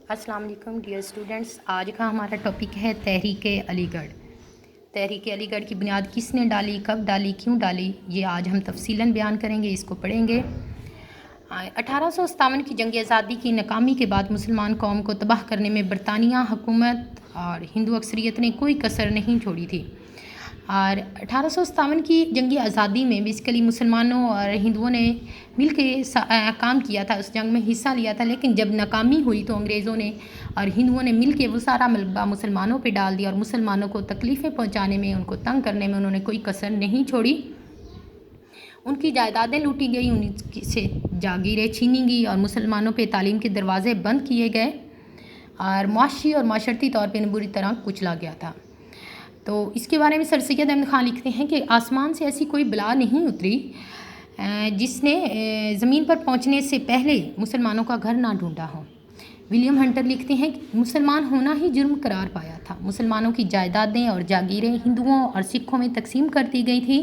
السلام علیکم dear students, آج کا ہمارا ٹاپک ہے تحریک علی گڑھ۔ تحریک علی گڑھ کی بنیاد کس نے ڈالی، کب ڈالی، کیوں ڈالی، یہ آج ہم تفصیلاً بیان کریں گے، اس کو پڑھیں گے۔ 1857 کی جنگ آزادی کی ناکامی کے بعد مسلمان قوم کو تباہ کرنے میں برطانیہ حکومت اور ہندو اکثریت نے کوئی کسر نہیں چھوڑی تھی۔ اور 1857 کی جنگ آزادی میں بیسیکلی مسلمانوں اور ہندوؤں نے مل کے کام کیا تھا، اس جنگ میں حصہ لیا تھا، لیکن جب ناکامی ہوئی تو انگریزوں نے اور ہندوؤں نے مل کے وہ سارا ملبہ مسلمانوں پہ ڈال دیا اور مسلمانوں کو تکلیفیں پہنچانے میں، ان کو تنگ کرنے میں انہوں نے کوئی کسر نہیں چھوڑی۔ ان کی جائیدادیں لوٹی گئی، ان سے جاگیریں چھینی گئی اور مسلمانوں پہ تعلیم کے دروازے بند کیے گئے اور معاشی اور معاشرتی طور پہ بری طرح کچلا گیا تھا۔ تو اس کے بارے میں سر سید احمد خان لکھتے ہیں کہ آسمان سے ایسی کوئی بلا نہیں اتری جس نے زمین پر پہنچنے سے پہلے مسلمانوں کا گھر نہ ڈھونڈا ہو۔ ولیم ہنٹر لکھتے ہیں کہ مسلمان ہونا ہی جرم قرار پایا تھا۔ مسلمانوں کی جائیدادیں اور جاگیریں ہندوؤں اور سکھوں میں تقسیم کر دی گئی تھی،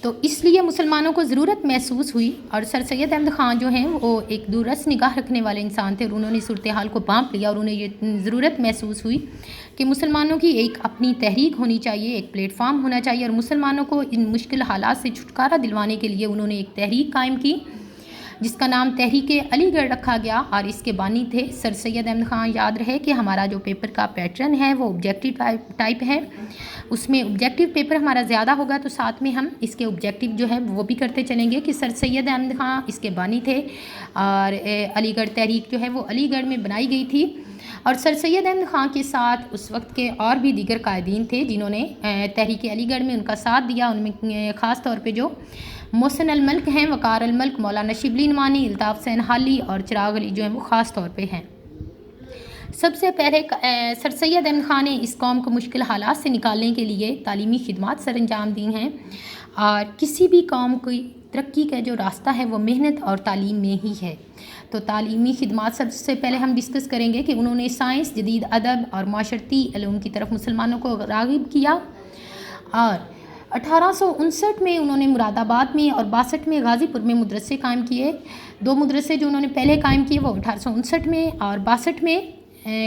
تو اس لیے مسلمانوں کو ضرورت محسوس ہوئی، اور سر سید احمد خان جو ہیں وہ ایک دوررس نگاہ رکھنے والے انسان تھے اور انہوں نے صورتحال کو بھانپ لیا اور انہیں یہ ضرورت محسوس ہوئی کہ مسلمانوں کی ایک اپنی تحریک ہونی چاہیے، ایک پلیٹ فارم ہونا چاہیے، اور مسلمانوں کو ان مشکل حالات سے چھٹکارا دلوانے کے لیے انہوں نے ایک تحریک قائم کی جس کا نام تحریک علی گڑھ رکھا گیا، اور اس کے بانی تھے سر سید احمد خان۔ یاد رہے کہ ہمارا جو پیپر کا پیٹرن ہے وہ آبجیکٹیو ٹائپ ہے، اس میں آبجیکٹیو پیپر ہمارا زیادہ ہوگا تو ساتھ میں ہم اس کے آبجیکٹیو جو ہے وہ بھی کرتے چلیں گے کہ سر سید احمد خان اس کے بانی تھے، اور علی گڑھ تحریک جو ہے وہ علی گڑھ میں بنائی گئی تھی۔ اور سر سید احمد خان کے ساتھ اس وقت کے اور بھی دیگر قائدین تھے جنہوں نے تحریک علی گڑھ میں ان کا ساتھ دیا، ان میں خاص طور پہ جو محسن الملک ہیں، وقار الملک، مولانا شبلی نعمانی، الطاف حسین حالی اور چراغ علی جو ہیں وہ خاص طور پہ ہیں۔ سب سے پہلے سر سید احمد خان نے اس قوم کو مشکل حالات سے نکالنے کے لیے تعلیمی خدمات سر انجام دی ہیں، اور کسی بھی قوم کی ترقی کا جو راستہ ہے وہ محنت اور تعلیم میں ہی ہے۔ تو تعلیمی خدمات سب سے پہلے ہم ڈسکس کریں گے کہ انہوں نے سائنس، جدید ادب اور معاشرتی علوم کی طرف مسلمانوں کو راغب کیا، اور 1859 میں انہوں نے مراد آباد میں اور 62 میں غازی پور میں مدرسے قائم کیے۔ دو مدرسے جو انہوں نے پہلے قائم کیے وہ 1859 میں اور 62 میں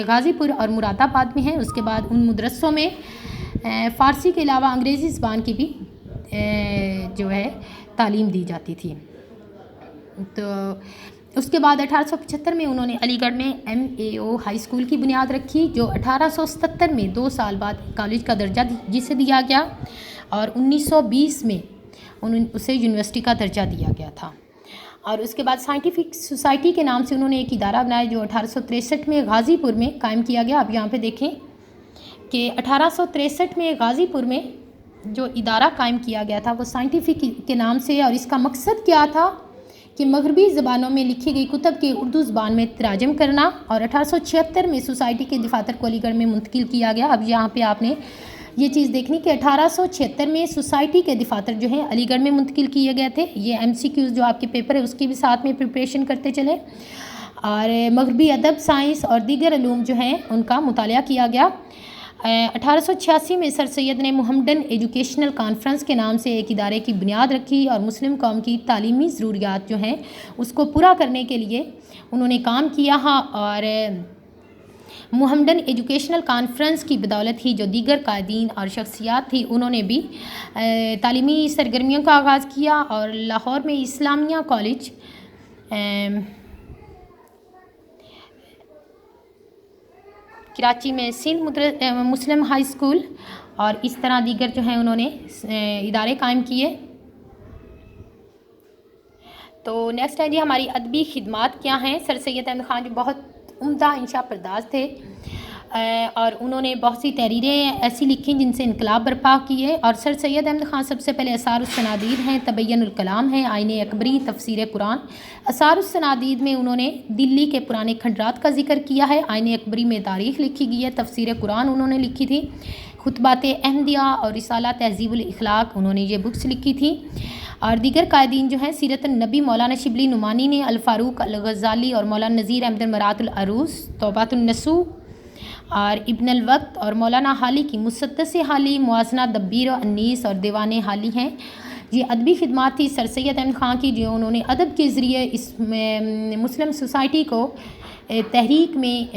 غازی پور اور مراد آباد میں ہیں۔ اس کے بعد ان مدرسوں میں فارسی کے علاوہ انگریزی زبان کی بھی جو ہے تعلیم دی جاتی تھی۔ تو اس کے بعد 1875 میں انہوں نے علی گڑھ میں MAO ہائی اسکول کی بنیاد رکھی، جو 1877 میں 2 سال بعد کالج کا درجہ جسے دیا گیا، اور 1920 میں اسے یونیورسٹی کا درجہ دیا گیا تھا۔ اور اس کے بعد سائنٹیفک سوسائٹی کے نام سے انہوں نے ایک ادارہ بنایا جو 1863 میں غازی پور میں قائم کیا گیا۔ اب یہاں پہ دیکھیں کہ 1863 میں غازی پور میں جو ادارہ قائم کیا گیا تھا وہ سائنٹیفک کے نام سے، اور اس کا مقصد کیا تھا کہ مغربی زبانوں میں لکھی گئی کتب کے اردو زبان میں تراجم کرنا، اور 1876 میں سوسائٹی کے دفاتر کو علی گڑھ میں منتقل کیا گیا۔ اب یہاں پہ آپ نے یہ چیز دیکھنی کہ 1876 میں سوسائٹی کے دفاتر جو ہیں علی گڑھ میں منتقل کیے گئے تھے۔ یہ MCQs جو آپ کے پیپر ہے اس کی بھی ساتھ میں پریپریشن کرتے چلے، اور مغربی ادب، سائنس اور دیگر علوم جو ہیں ان کا مطالعہ کیا گیا۔ 1886 میں سر سید نے محمدن ایجوکیشنل کانفرنس کے نام سے ایک ادارے کی بنیاد رکھی، اور مسلم قوم کی تعلیمی ضروریات جو ہیں اس کو پورا کرنے کے لیے انہوں نے کام کیا، اور محمدن ایجوکیشنل کانفرنس کی بدولت ہی جو دیگر قائدین اور شخصیات تھی انہوں نے بھی تعلیمی سرگرمیوں کا آغاز کیا، اور لاہور میں اسلامیہ کالج، کراچی میں سندھ مسلم ہائی اسکول، اور اس طرح دیگر جو ہیں انہوں نے ادارے قائم کیے۔ تو نیکسٹ ہے جی ہماری ادبی خدمات کیا ہیں۔ سر سید احمد خان جو بہت عمدہ انشا پرداز تھے، اور انہوں نے بہت سی تحریریں ایسی لکھی جن سے انقلاب برپا کیے، اور سر سید احمد خان سب سے پہلے اثار السنادید ہیں، تبین الکلام ہیں، آئین اکبری، تفسیر قرآن۔ اثار السنادید میں انہوں نے دلی کے پرانے کھنڈرات کا ذکر کیا ہے، آئین اکبری میں تاریخ لکھی گئی ہے، تفسیر قرآن انہوں نے لکھی تھی، خطبات احمدیہ اور رسالہ تہذیب الاخلاق انہوں نے یہ بکس لکھی تھی۔ اور دیگر قائدین جو ہیں سیرت النبی مولانا شبلی نعمانی نے، الفاروق الغزالی اور مولانا نذیر احمد مرات العروس، توبات النسوح اور ابن الوقت، اور مولانا حالی کی مسدس حالی، موازنہ دبیر و انیس اور دیوان حالی ہیں۔ یہ ادبی خدمات تھی سر سید احمد خان کی، جو انہوں نے ادب کے ذریعے اس مسلم سوسائٹی کو تحریک میں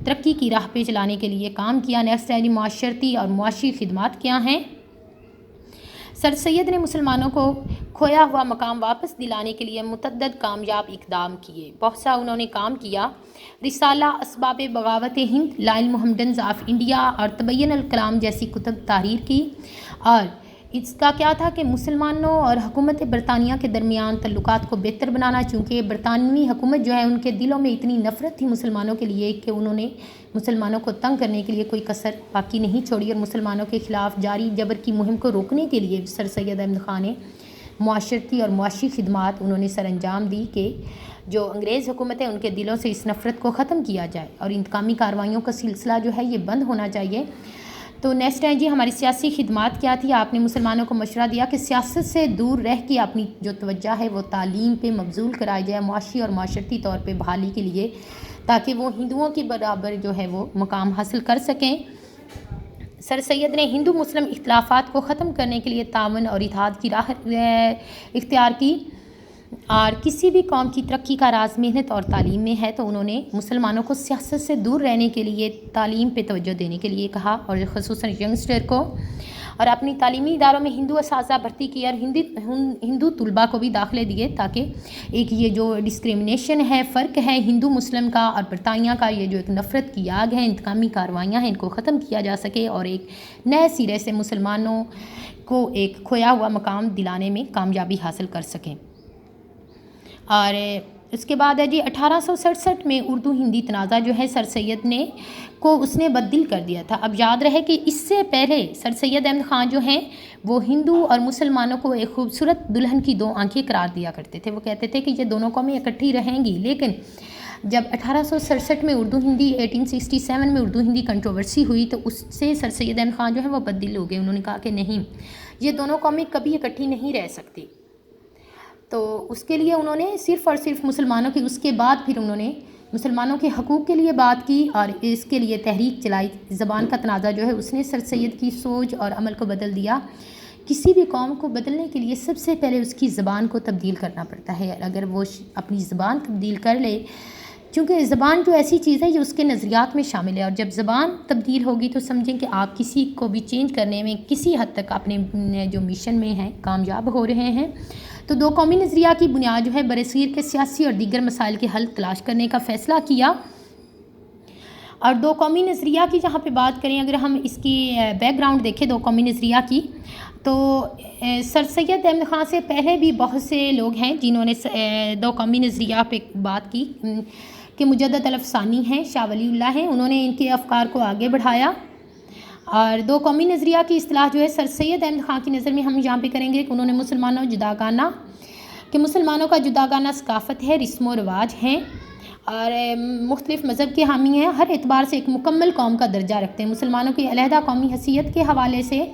ترقی کی راہ پہ چلانے کے لیے کام کیا۔ نیکسٹ ہے جی معاشرتی اور معاشی خدمات کیا ہیں؟ سر سید نے مسلمانوں کو کھویا ہوا مقام واپس دلانے کے لیے متعدد کامیاب اقدام کیے، بہت سا انہوں نے کام کیا۔ رسالہ، اسباب بغاوت ہند، لا المحمدنز آف انڈیا اور تبین الکلام جیسی کتب تحریر کی، اور اس کا کیا تھا کہ مسلمانوں اور حکومت برطانیہ کے درمیان تعلقات کو بہتر بنانا، چونکہ برطانوی حکومت جو ہے ان کے دلوں میں اتنی نفرت تھی مسلمانوں کے لیے کہ انہوں نے مسلمانوں کو تنگ کرنے کے لیے کوئی کسر باقی نہیں چھوڑی، اور مسلمانوں کے خلاف جاری جبر کی مہم کو روکنے کے لیے سر سید احمد خان نے معاشرتی اور معاشی خدمات انہوں نے سر انجام دی کہ جو انگریز حکومت ہے ان کے دلوں سے اس نفرت کو ختم کیا جائے اور انتقامی کارروائیوں کا سلسلہ جو ہے یہ بند ہونا چاہیے۔ تو نیکسٹ ہے جی ہماری سیاسی خدمات کیا تھی؟ آپ نے مسلمانوں کو مشورہ دیا کہ سیاست سے دور رہ کے اپنی جو توجہ ہے وہ تعلیم پہ مبذول کرائی جائے، معاشی اور معاشرتی طور پہ بحالی کے لیے، تاکہ وہ ہندوؤں کی برابر جو ہے وہ مقام حاصل کر سکیں۔ سر سید نے ہندو مسلم اختلافات کو ختم کرنے کے لیے تعاون اور اتحاد کی راہ اختیار کی، اور کسی بھی قوم کی ترقی کا راز محنت اور تعلیم میں ہے، تو انہوں نے مسلمانوں کو سیاست سے دور رہنے کے لیے تعلیم پہ توجہ دینے کے لیے کہا، اور خصوصاً ینگسٹر کو، اور اپنی تعلیمی اداروں میں ہندو اساتذہ بھرتی کیا اور ہندو طلباء کو بھی داخلے دیے، تاکہ ایک یہ جو ڈسکریمنیشن ہے، فرق ہے ہندو مسلم کا اور برطانیہ کا، یہ جو ایک نفرت کی آگ ہے، انتقامی کارروائیاں ہیں، ان کو ختم کیا جا سکے اور ایک نئے سرے سے مسلمانوں کو ایک کھویا ہوا مقام دلانے میں کامیابی حاصل کر سکیں۔ اور اس کے بعد ہے جی 1867 میں اردو ہندی تنازع جو ہے سر سید نے اس نے بدل کر دیا تھا۔ اب یاد رہے کہ اس سے پہلے سر سید احمد خان جو ہیں وہ ہندو اور مسلمانوں کو ایک خوبصورت دلہن کی دو آنکھیں قرار دیا کرتے تھے۔ وہ کہتے تھے کہ یہ دونوں قومیں اکٹھی رہیں گی، لیکن جب 1867 میں اردو ہندی 1867 میں اردو ہندی کنٹروورسی ہوئی تو اس سے سر سید احمد خان جو ہے وہ بدل ہو گئے۔ انہوں نے کہا کہ نہیں، یہ دونوں قومیں کبھی اکٹھی نہیں رہ سکتی۔ تو اس کے لیے انہوں نے صرف اور صرف مسلمانوں کی، اس کے بعد پھر انہوں نے مسلمانوں کے حقوق کے لیے بات کی اور اس کے لیے تحریک چلائی۔ زبان کا تنازع جو ہے اس نے سر سید کی سوچ اور عمل کو بدل دیا۔ کسی بھی قوم کو بدلنے کے لیے سب سے پہلے اس کی زبان کو تبدیل کرنا پڑتا ہے۔ اگر وہ اپنی زبان تبدیل کر لے، چونکہ زبان جو ایسی چیز ہے یہ اس کے نظریات میں شامل ہے، اور جب زبان تبدیل ہوگی تو سمجھیں کہ آپ کسی کو بھی چینج کرنے میں کسی حد تک اپنے جو مشن میں ہیں کامیاب ہو رہے ہیں۔ تو دو قومی نظریہ کی بنیاد جو ہے برصغیر کے سیاسی اور دیگر مسائل کے حل تلاش کرنے کا فیصلہ کیا۔ اور دو قومی نظریہ کی جہاں پہ بات کریں، اگر ہم اس کی بیک گراؤنڈ دیکھیں دو قومی نظریہ کی، تو سر سید احمد خان سے پہلے بھی بہت سے لوگ ہیں جنہوں نے دو قومی نظریہ پہ بات کی، کہ مجدد الافسانی ہیں، شاہ ولی اللہ ہیں، انہوں نے ان کے افکار کو آگے بڑھایا۔ اور دو قومی نظریہ کی اصطلاح جو ہے سر سید احمد خان کی نظر میں ہم یہاں پہ کریں گے کہ انہوں نے مسلمانوں کا جداگانہ ثقافت ہے، رسم و رواج ہیں اور مختلف مذہب کے حامی ہیں، ہر اعتبار سے ایک مکمل قوم کا درجہ رکھتے ہیں۔ مسلمانوں کی علیحدہ قومی حیثیت کے حوالے سے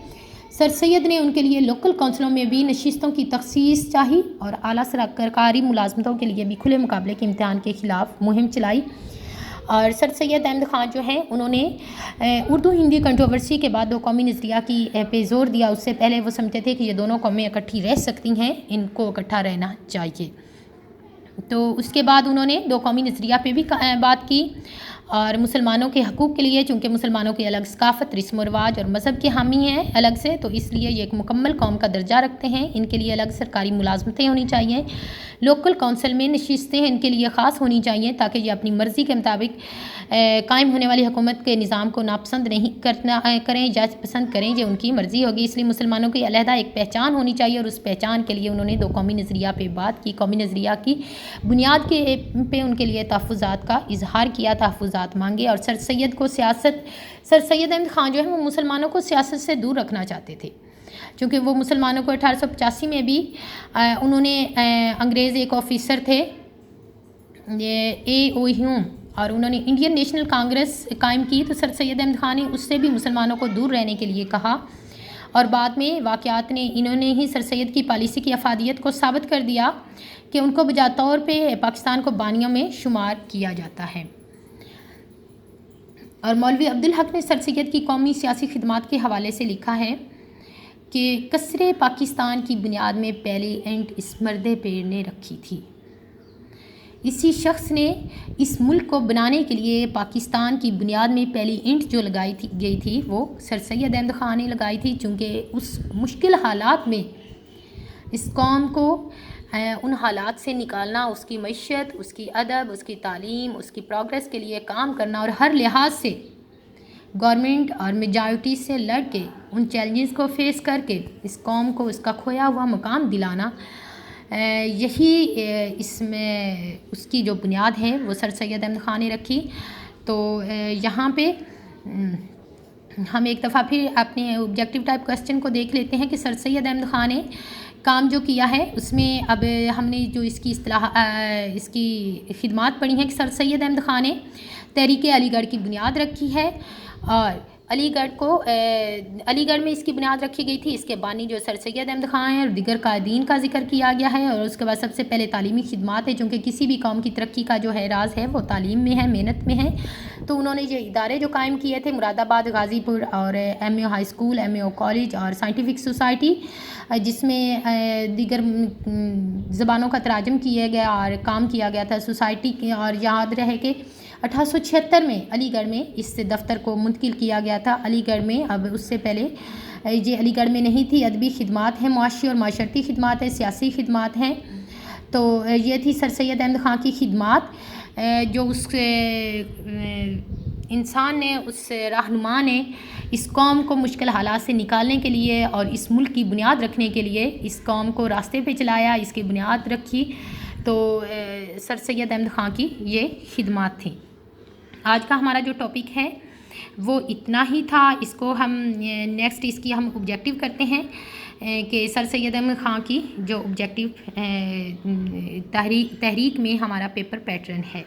سر سید نے ان کے لیے لوکل کونسلوں میں بھی نشستوں کی تخصیص چاہی اور اعلیٰ سرکاری ملازمتوں کے لیے بھی کھلے مقابلے کے امتحان کے خلاف مہم چلائی۔ اور سر سید احمد خان جو ہیں انہوں نے اردو ہندی کنٹروورسی کے بعد دو قومی نظریہ کی پہ زور دیا۔ اس سے پہلے وہ سمجھتے تھے کہ یہ دونوں قومیں اکٹھی رہ سکتی ہیں، ان کو اکٹھا رہنا چاہیے۔ تو اس کے بعد انہوں نے دو قومی نظریہ پہ بھی بات کی، اور مسلمانوں کے حقوق کے لیے، چونکہ مسلمانوں کی الگ ثقافت، رسم و رواج اور مذہب کے حامی ہیں الگ سے، تو اس لیے یہ ایک مکمل قوم کا درجہ رکھتے ہیں، ان کے لیے الگ سرکاری ملازمتیں ہونی چاہیے، لوکل کونسل میں نشستیں ان کے لیے خاص ہونی چاہیے تاکہ یہ اپنی مرضی کے مطابق قائم ہونے والی حکومت کے نظام کو ناپسند نہیں کریں یا پسند کریں، یہ ان کی مرضی ہوگی۔ اس لیے مسلمانوں کی علیحدہ ایک پہچان ہونی چاہیے، اور اس پہچان کے لیے انہوں نے دو قومی نظریہ پہ بات کی، قومی نظریہ کی بنیاد کے پہ ان کے لیے تحفظات کا اظہار کیا، تحفظات مانگے۔ اور سر سید احمد خان جو ہے وہ مسلمانوں کو سیاست سے دور رکھنا چاہتے تھے، چونکہ وہ مسلمانوں کو 1885 میں بھی انہوں نے انگریز ایک آفیسر تھے اے او ہیوم، اور انہوں نے انڈین نیشنل کانگریس قائم کی، تو سر سید احمد خان نے اس سے بھی مسلمانوں کو دور رہنے کے لیے کہا، اور بعد میں واقعات نے انہوں نے ہی سر سید کی پالیسی کی افادیت کو ثابت کر دیا کہ ان کو بجا طور پہ پاکستان کو بانیوں میں شمار کیا جاتا ہے۔ اور مولوی عبدالحق نے سر سید کی قومی سیاسی خدمات کے حوالے سے لکھا ہے کہ کسرے پاکستان کی بنیاد میں پہلی اینٹ اس مرد پیر نے رکھی تھی۔ اسی شخص نے اس ملک کو بنانے کے لیے پاکستان کی بنیاد میں پہلی اینٹ جو گئی تھی وہ سر سید احمد خان نے لگائی تھی، چونکہ اس مشکل حالات میں اس قوم کو ان حالات سے نکالنا، اس کی معیشت، اس کی ادب، اس کی تعلیم، اس کی پروگریس کے لیے کام کرنا اور ہر لحاظ سے گورنمنٹ اور میجارٹی سے لڑ کے ان چیلنجز کو فیس کر کے اس قوم کو اس کا کھویا ہوا مقام دلانا، یہی اس میں اس کی جو بنیاد ہے وہ سر سید احمد خان نے رکھی۔ تو یہاں پہ ہم ایک دفعہ پھر اپنے آبجیکٹیو ٹائپ کوسچن کو دیکھ لیتے ہیں کہ سر سید احمد خان نے کام جو کیا ہے اس میں اب ہم نے جو اس کی خدمات پڑھی ہیں کہ سر سید احمد خان نے تحریک علی گڑھ کی بنیاد رکھی ہے، اور علی گڑھ میں اس کی بنیاد رکھی گئی تھی۔ اس کے بانی جو سر سید احمد خان ہیں اور دیگر قائدین کا ذکر کیا گیا ہے، اور اس کے بعد سب سے پہلے تعلیمی خدمات ہے، چونکہ کسی بھی قوم کی ترقی کا جو ہے راز ہے وہ تعلیم میں ہے، محنت میں ہے۔ تو انہوں نے یہ ادارے جو قائم کیے تھے مراد آباد، غازی پور اور ایم اے او ہائی اسکول، ایم اے او کالج اور سائنٹیفک سوسائٹی، جس میں دیگر زبانوں کا تراجم کیا گیا اور کام کیا گیا تھا سوسائٹی کے۔ اور یاد رہے کہ 1876 میں علی گڑھ میں اس دفتر کو منتقل کیا گیا تھا علی گڑھ میں۔ اب اس سے پہلے یہ علی گڑھ میں نہیں تھی۔ ادبی خدمات ہیں، معاشی اور معاشرتی خدمات ہیں، سیاسی خدمات ہیں۔ تو یہ تھی سر سید احمد خان کی خدمات، جو اس انسان نے، اس رہنما نے اس قوم کو مشکل حالات سے نکالنے کے لیے اور اس ملک کی بنیاد رکھنے کے لیے اس قوم کو راستے پہ چلایا، اس کی بنیاد رکھی۔ تو سر سید احمد خان کی یہ خدمات تھیں۔ آج کا ہمارا جو ٹاپک ہے وہ اتنا ہی تھا۔ اس کو ہم نیکسٹ اس کی ہم آبجیکٹیو کرتے ہیں کہ سر سید احمد خان کی جو آبجیکٹیو تحریک میں ہمارا پیپر پیٹرن ہے۔